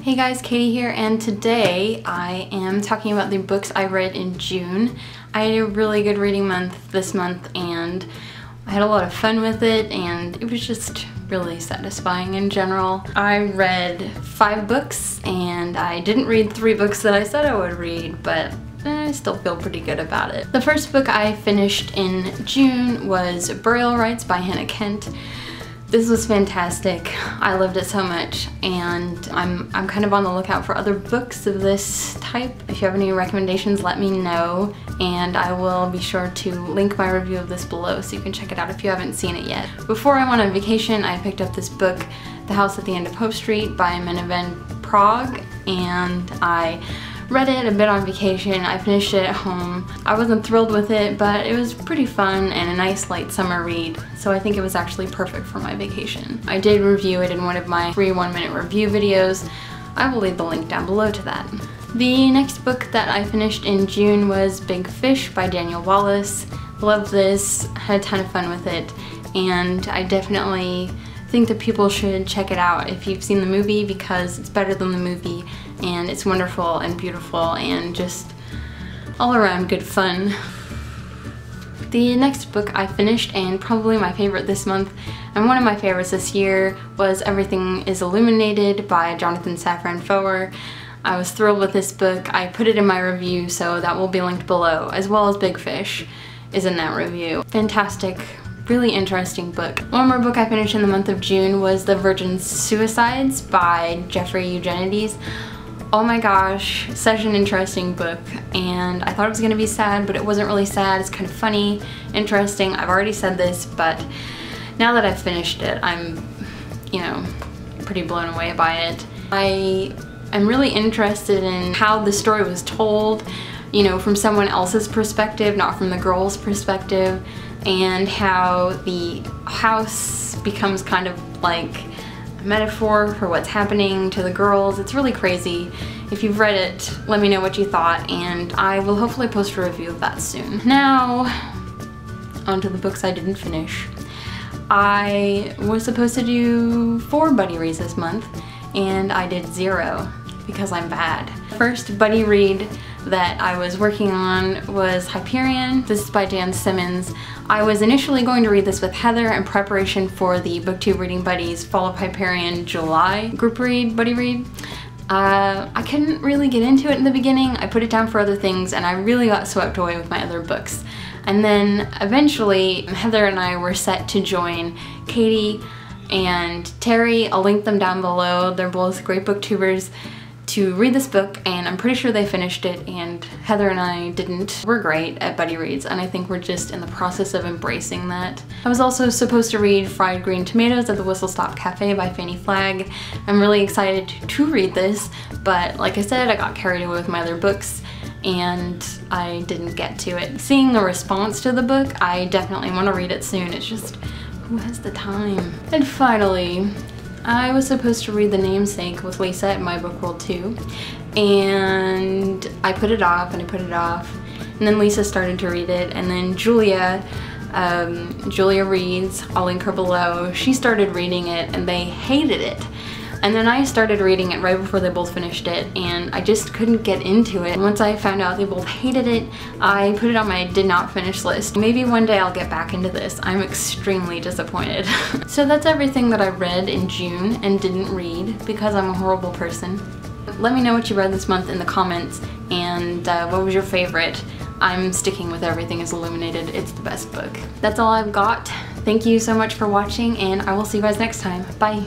Hey guys, Katie here, and today I am talking about the books I read in June. I had a really good reading month this month and I had a lot of fun with it, and it was just really satisfying in general. I read 5 books and I didn't read 3 books that I said I would read, but I still feel pretty good about it. The first book I finished in June was Braille Rights by Hannah Kent. This was fantastic. I loved it so much, and I'm kind of on the lookout for other books of this type. If you have any recommendations, let me know, and I will be sure to link my review of this below so you can check it out if you haven't seen it yet. Before I went on vacation, I picked up this book, The House at the End of Hope Street by Minna van Praag, and I read it a bit on vacation. I finished it at home. I wasn't thrilled with it, but it was pretty fun and a nice light summer read, so I think it was actually perfect for my vacation. I did review it in one of my free 1-minute review videos. I will leave the link down below to that. The next book that I finished in June was Big Fish by Daniel Wallace. Loved this, had a ton of fun with it, and I definitely think that people should check it out if you've seen the movie, because it's better than the movie and it's wonderful and beautiful and just all around good fun. The next book I finished, and probably my favorite this month and one of my favorites this year, was Everything is Illuminated by Jonathan Safran Foer. I was thrilled with this book. I put it in my review, so that will be linked below, as well as Big Fish is in that review. Fantastic, really interesting book. One more book I finished in the month of June was The Virgin Suicides by Jeffrey Eugenides. Oh my gosh, such an interesting book, and I thought it was gonna be sad, but it wasn't really sad. It's kind of funny, interesting. I've already said this, but now that I've finished it, I'm, pretty blown away by it. I am really interested in how the story was told, from someone else's perspective, not from the girl's perspective, and how the house becomes kind of like a metaphor for what's happening to the girls. It's really crazy. If you've read it, let me know what you thought, and I will hopefully post a review of that soon. Now, onto the books I didn't finish. I was supposed to do 4 buddy reads this month, and I did 0 because I'm bad. The first buddy read that I was working on was Hyperion. This is by Jan Simmons. I was initially going to read this with Heather in preparation for the BookTube Reading Buddies Fall of Hyperion July group read, buddy read. I couldn't really get into it in the beginning. I put it down for other things, and I really got swept away with my other books. And then eventually Heather and I were set to join Katie and Terry. I'll link them down below. They're both great booktubers, to read this book, and I'm pretty sure they finished it, and Heather and I didn't. We're great at buddy reads, and I think we're just in the process of embracing that. I was also supposed to read Fried Green Tomatoes at the Whistle Stop Cafe by Fannie Flagg. I'm really excited to read this, but like I said, I got carried away with my other books and I didn't get to it. Seeing the response to the book, I definitely want to read it soon. It's just, who has the time? And finally, I was supposed to read The Namesake with Lisa at My Book World 2, and I put it off and I put it off, and then Lisa started to read it, and then Julia reads, I'll link her below, she started reading it and they hated it. And then I started reading it right before they both finished it, and I just couldn't get into it. Once I found out they both hated it, I put it on my did not finish list. Maybe one day I'll get back into this. I'm extremely disappointed. So that's everything that I read in June and didn't read because I'm a horrible person. Let me know what you read this month in the comments, and what was your favorite. I'm sticking with Everything is Illuminated. It's the best book. That's all I've got. Thank you so much for watching, and I will see you guys next time. Bye.